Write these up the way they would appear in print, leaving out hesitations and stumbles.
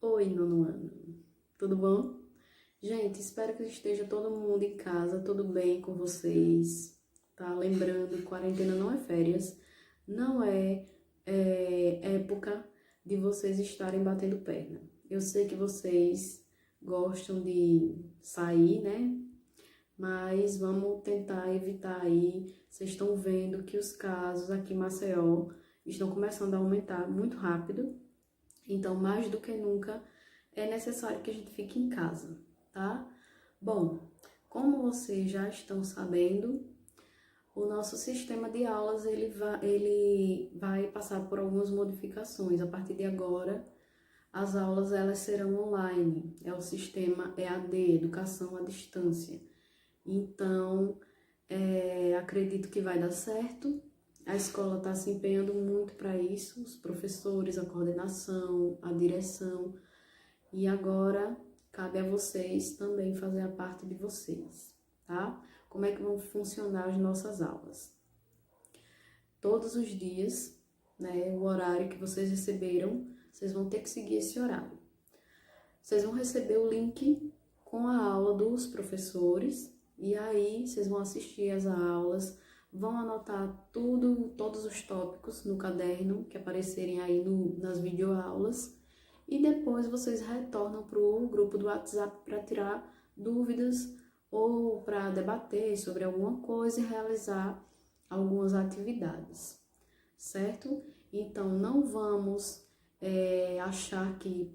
Oi, nono ano. Tudo bom? Gente, espero que esteja todo mundo em casa, tudo bem com vocês, tá? Lembrando, quarentena não é férias, não é época de vocês estarem batendo perna. Eu sei que vocês gostam de sair, né? Mas vamos tentar evitar aí. Vocês estão vendo que os casos aqui em Maceió estão começando a aumentar muito rápido. Então, mais do que nunca, é necessário que a gente fique em casa, tá? Bom, como vocês já estão sabendo, o nosso sistema de aulas ele vai passar por algumas modificações. A partir de agora, as aulas elas serão online. É o sistema EAD, Educação à Distância. Então, acredito que vai dar certo. A escola está se empenhando muito para isso, os professores, a coordenação, a direção. E agora cabe a vocês também fazer a parte de vocês, tá? Como é que vão funcionar as nossas aulas? Todos os dias, né, o horário que vocês receberam, vocês vão ter que seguir esse horário. Vocês vão receber o link com a aula dos professores e aí vocês vão assistir as aulas, vão anotar todos os tópicos no caderno que aparecerem aí nas videoaulas e depois vocês retornam para o grupo do WhatsApp para tirar dúvidas ou para debater sobre alguma coisa e realizar algumas atividades, certo? Então, não vamos achar que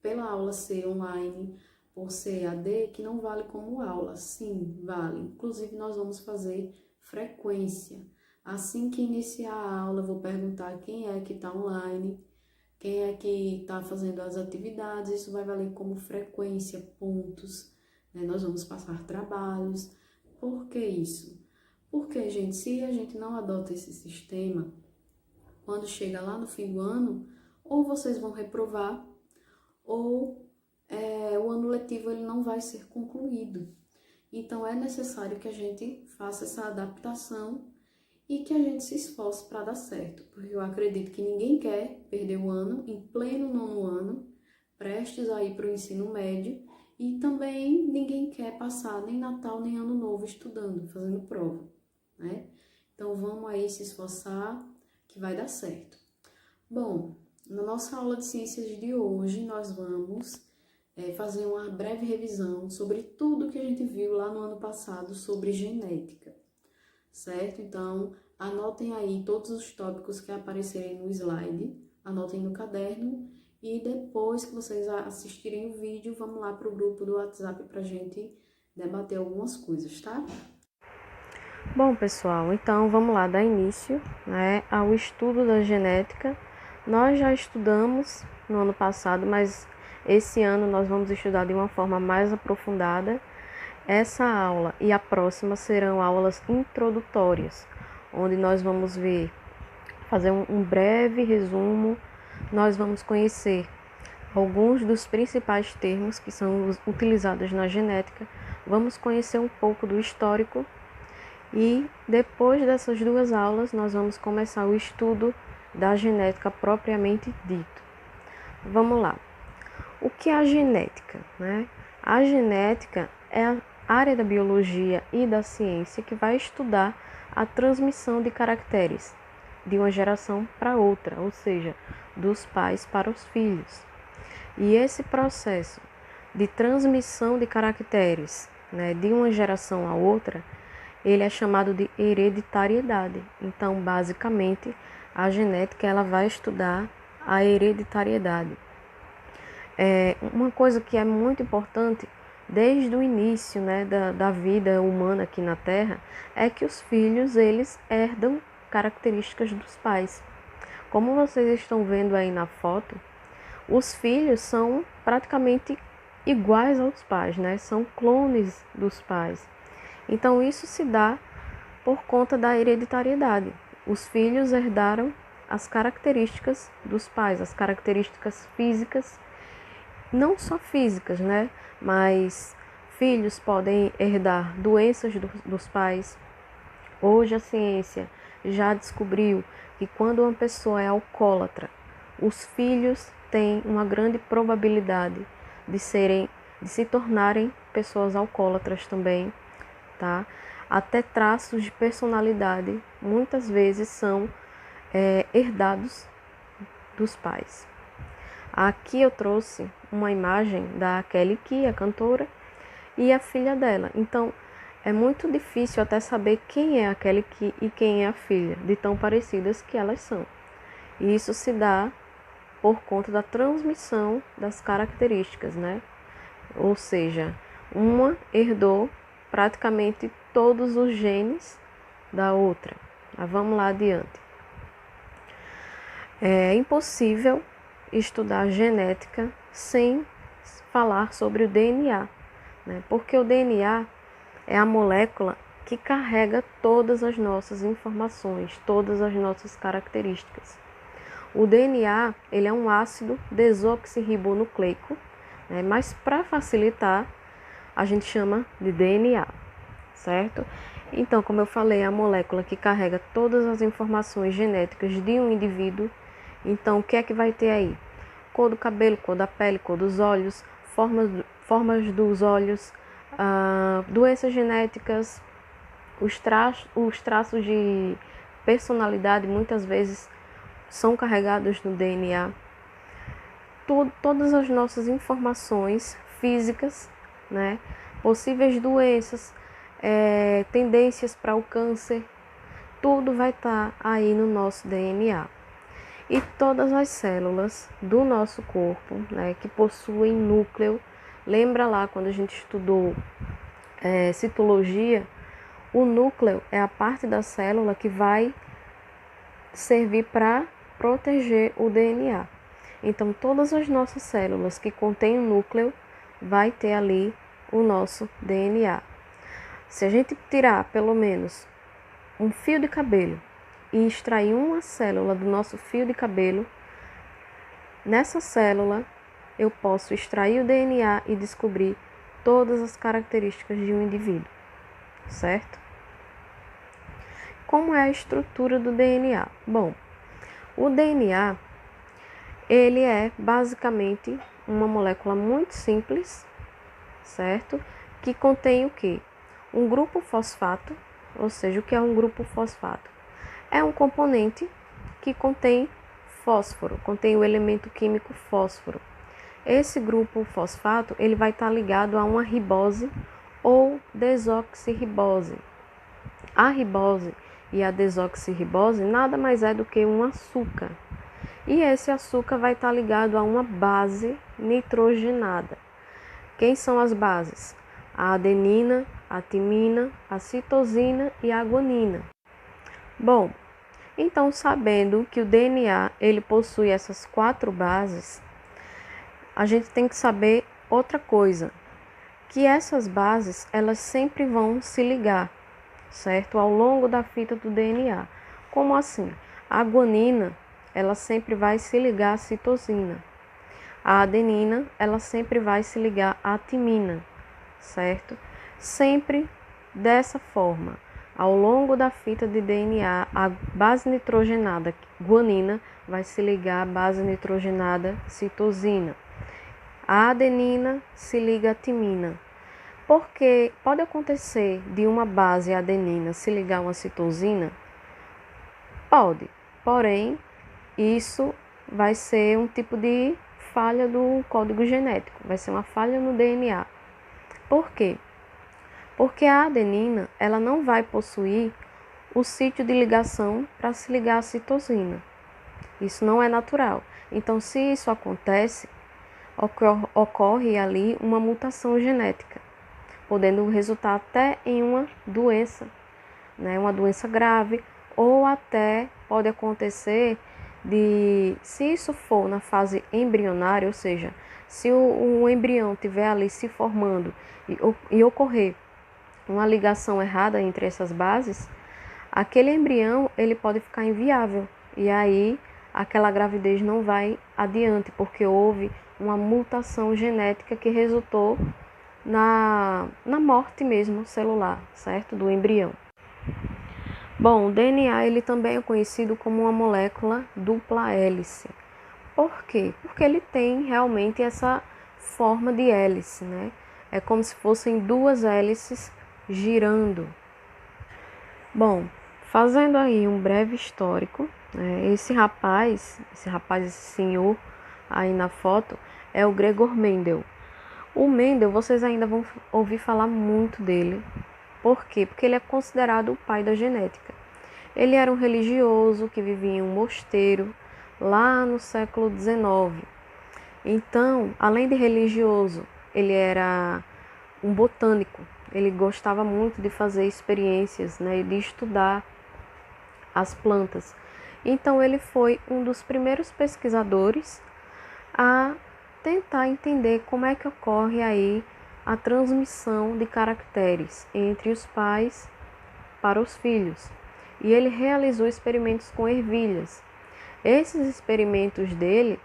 pela aula ser online, por ser AD, que não vale como aula. Sim, vale. Inclusive, nós vamos fazer frequência. Assim que iniciar a aula, eu vou perguntar quem é que está online, quem é que está fazendo as atividades. Isso vai valer como frequência, pontos, né? Nós vamos passar trabalhos. Por que isso? Porque, gente, se a gente não adota esse sistema, quando chega lá no fim do ano, ou vocês vão reprovar, ou o ano letivo ele não vai ser concluído. Então, é necessário que a gente faça essa adaptação e que a gente se esforce para dar certo, porque eu acredito que ninguém quer perder o ano em pleno nono ano, prestes a ir para o ensino médio, e também ninguém quer passar nem Natal nem Ano Novo estudando, fazendo prova, né? Então, vamos aí se esforçar que vai dar certo. Bom, na nossa aula de ciências de hoje, nós vamos fazer uma breve revisão sobre tudo que a gente viu lá no ano passado sobre genética, certo? Então, anotem aí todos os tópicos que aparecerem no slide, anotem no caderno e depois que vocês assistirem o vídeo, vamos lá para o grupo do WhatsApp para a gente debater algumas coisas, tá? Bom, pessoal, então vamos lá dar início, né, ao estudo da genética. Nós já estudamos no ano passado, mas esse ano nós vamos estudar de uma forma mais aprofundada. Essa aula e a próxima serão aulas introdutórias, onde nós vamos fazer um breve resumo. Nós vamos conhecer alguns dos principais termos que são utilizados na genética. Vamos conhecer um pouco do histórico. E depois dessas duas aulas, nós vamos começar o estudo da genética propriamente dito. Vamos lá. O que é a genética, né? A genética é a área da biologia e da ciência que vai estudar a transmissão de caracteres de uma geração para outra, ou seja, dos pais para os filhos. E esse processo de transmissão de caracteres, né, de uma geração a outra, ele é chamado de hereditariedade. Então, basicamente, a genética ela vai estudar a hereditariedade. Uma coisa que é muito importante desde o início, né, da vida humana aqui na Terra é que os filhos eles herdam características dos pais. Como vocês estão vendo aí na foto, os filhos são praticamente iguais aos pais, né? São clones dos pais. Então, isso se dá por conta da hereditariedade. Os filhos herdaram as características dos pais, as características físicas, não só físicas, né? Mas filhos podem herdar doenças dos pais. Hoje a ciência já descobriu que quando uma pessoa é alcoólatra os filhos têm uma grande probabilidade de se tornarem pessoas alcoólatras também, tá? Até traços de personalidade muitas vezes são herdados dos pais. Aqui eu trouxe uma imagem da Kelly Key, a cantora, e a filha dela. Então, é muito difícil até saber quem é a Kelly Key e quem é a filha, de tão parecidas que elas são. E isso se dá por conta da transmissão das características, né? Ou seja, uma herdou praticamente todos os genes da outra. Mas vamos lá adiante. É impossível estudar genética sem falar sobre o DNA, né? Porque o DNA é a molécula que carrega todas as nossas informações, todas as nossas características. O DNA, ele é um ácido desoxirribonucleico, né? Mas para facilitar, a gente chama de DNA, certo? Então, como eu falei, é a molécula que carrega todas as informações genéticas de um indivíduo. Então, o que é que vai ter aí? Cor do cabelo, cor da pele, cor dos olhos, formas dos olhos, doenças genéticas, os traços de personalidade muitas vezes são carregados no DNA. Todas as nossas informações físicas, né? Possíveis doenças, tendências para o câncer, tudo vai estar aí no nosso DNA. E todas as células do nosso corpo, né, que possuem núcleo, lembra lá quando a gente estudou citologia, o núcleo é a parte da célula que vai servir para proteger o DNA. Então, todas as nossas células que contêm o núcleo vai ter ali o nosso DNA. Se a gente tirar pelo menos um fio de cabelo e extrair uma célula do nosso fio de cabelo, nessa célula eu posso extrair o DNA e descobrir todas as características de um indivíduo, certo? Como é a estrutura do DNA? Bom, o DNA, ele é basicamente uma molécula muito simples, certo? Que contém o quê? Um grupo fosfato, ou seja, o que é um grupo fosfato? É um componente que contém fósforo, contém o elemento químico fósforo. Esse grupo fosfato, ele vai estar ligado a uma ribose ou desoxirribose. A ribose e a desoxirribose nada mais é do que um açúcar. E esse açúcar vai estar ligado a uma base nitrogenada. Quem são as bases? A adenina, a timina, a citosina e a guanina. Bom, então sabendo que o DNA ele possui essas 4 bases, a gente tem que saber outra coisa, que essas bases elas sempre vão se ligar, certo? Ao longo da fita do DNA. Como assim? A guanina, ela sempre vai se ligar à citosina. A adenina, ela sempre vai se ligar à timina, certo? Sempre dessa forma. Ao longo da fita de DNA, a base nitrogenada guanina vai se ligar à base nitrogenada citosina. A adenina se liga à timina. Porque pode acontecer de uma base adenina se ligar a uma citosina? Pode, porém, isso vai ser um tipo de falha do código genético, vai ser uma falha no DNA. Por quê? Porque a adenina ela não vai possuir o sítio de ligação para se ligar à citosina. Isso não é natural. Então, se isso acontece, ocorre ali uma mutação genética, podendo resultar até em uma doença, né? Uma doença grave, ou até pode acontecer se isso for na fase embrionária, ou seja, se o embrião estiver ali se formando e ocorrer uma ligação errada entre essas bases, aquele embrião ele pode ficar inviável e aí aquela gravidez não vai adiante, porque houve uma mutação genética que resultou na morte mesmo celular, certo? Do embrião. Bom, o DNA ele também é conhecido como uma molécula dupla hélice. Por quê? Porque ele tem realmente essa forma de hélice, né? É como se fossem duas hélices girando. Bom, fazendo aí um breve histórico, esse senhor aí na foto, é o Gregor Mendel. O Mendel, vocês ainda vão ouvir falar muito dele. Por quê? Porque ele é considerado o pai da genética. Ele era um religioso que vivia em um mosteiro lá no século XIX. Então, além de religioso, ele era um botânico. Ele gostava muito de fazer experiências, né, de estudar as plantas. Então, ele foi um dos primeiros pesquisadores a tentar entender como é que ocorre aí a transmissão de caracteres entre os pais para os filhos. E ele realizou experimentos com ervilhas. Esses experimentos dele,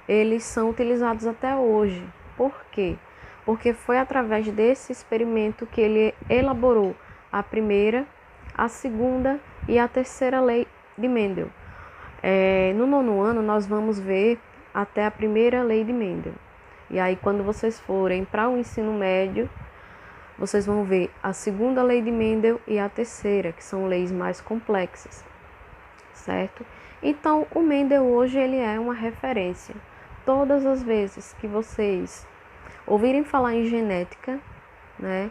eles são utilizados até hoje. Por quê? Porque foi através desse experimento que ele elaborou a primeira, a segunda e a terceira lei de Mendel. No nono ano, nós vamos ver até a primeira lei de Mendel. E aí, quando vocês forem para o ensino médio, vocês vão ver a segunda lei de Mendel e a terceira, que são leis mais complexas, certo? Então, o Mendel hoje ele é uma referência. Todas as vezes que vocês ouvirem falar em genética, né,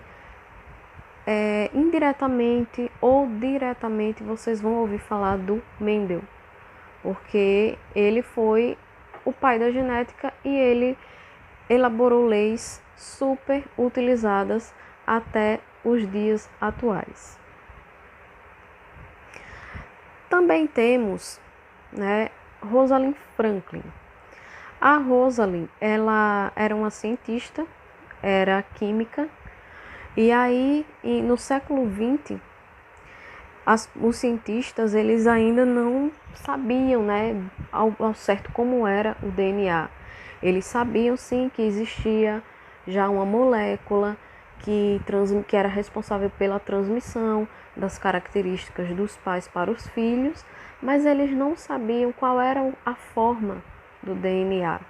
indiretamente ou diretamente vocês vão ouvir falar do Mendel, porque ele foi o pai da genética e ele elaborou leis super utilizadas até os dias atuais. Também temos, né, Rosalind Franklin. A Rosalind, ela era uma cientista, era química, e aí no século XX, os cientistas eles ainda não sabiam, né, ao certo como era o DNA. Eles sabiam sim que existia já uma molécula que era responsável pela transmissão das características dos pais para os filhos, mas eles não sabiam qual era a forma do DNA.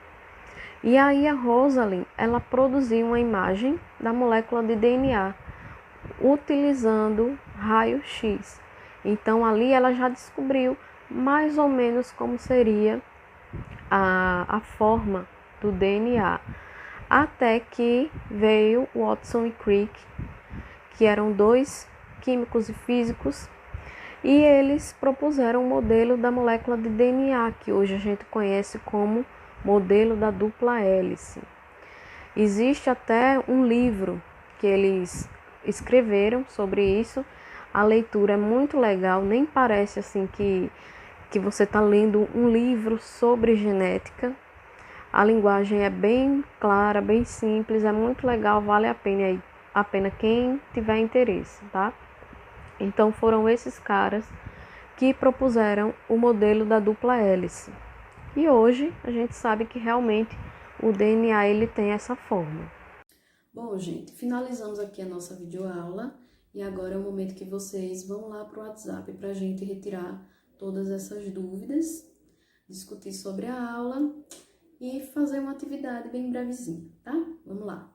E aí a Rosalind, ela produziu uma imagem da molécula de DNA utilizando raio-x. Então ali ela já descobriu mais ou menos como seria a forma do DNA. Até que veio Watson e Crick, que eram dois químicos e físicos, e eles propuseram o modelo da molécula de DNA, que hoje a gente conhece como modelo da dupla hélice. Existe até um livro que eles escreveram sobre isso. A leitura é muito legal, nem parece assim que você está lendo um livro sobre genética. A linguagem é bem clara, bem simples, é muito legal, vale a pena quem tiver interesse, tá? Então foram esses caras que propuseram o modelo da dupla hélice. E hoje a gente sabe que realmente o DNA ele tem essa forma. Bom, gente, finalizamos aqui a nossa videoaula e agora é o momento que vocês vão lá para o WhatsApp para a gente retirar todas essas dúvidas, discutir sobre a aula e fazer uma atividade bem brevezinha, tá? Vamos lá.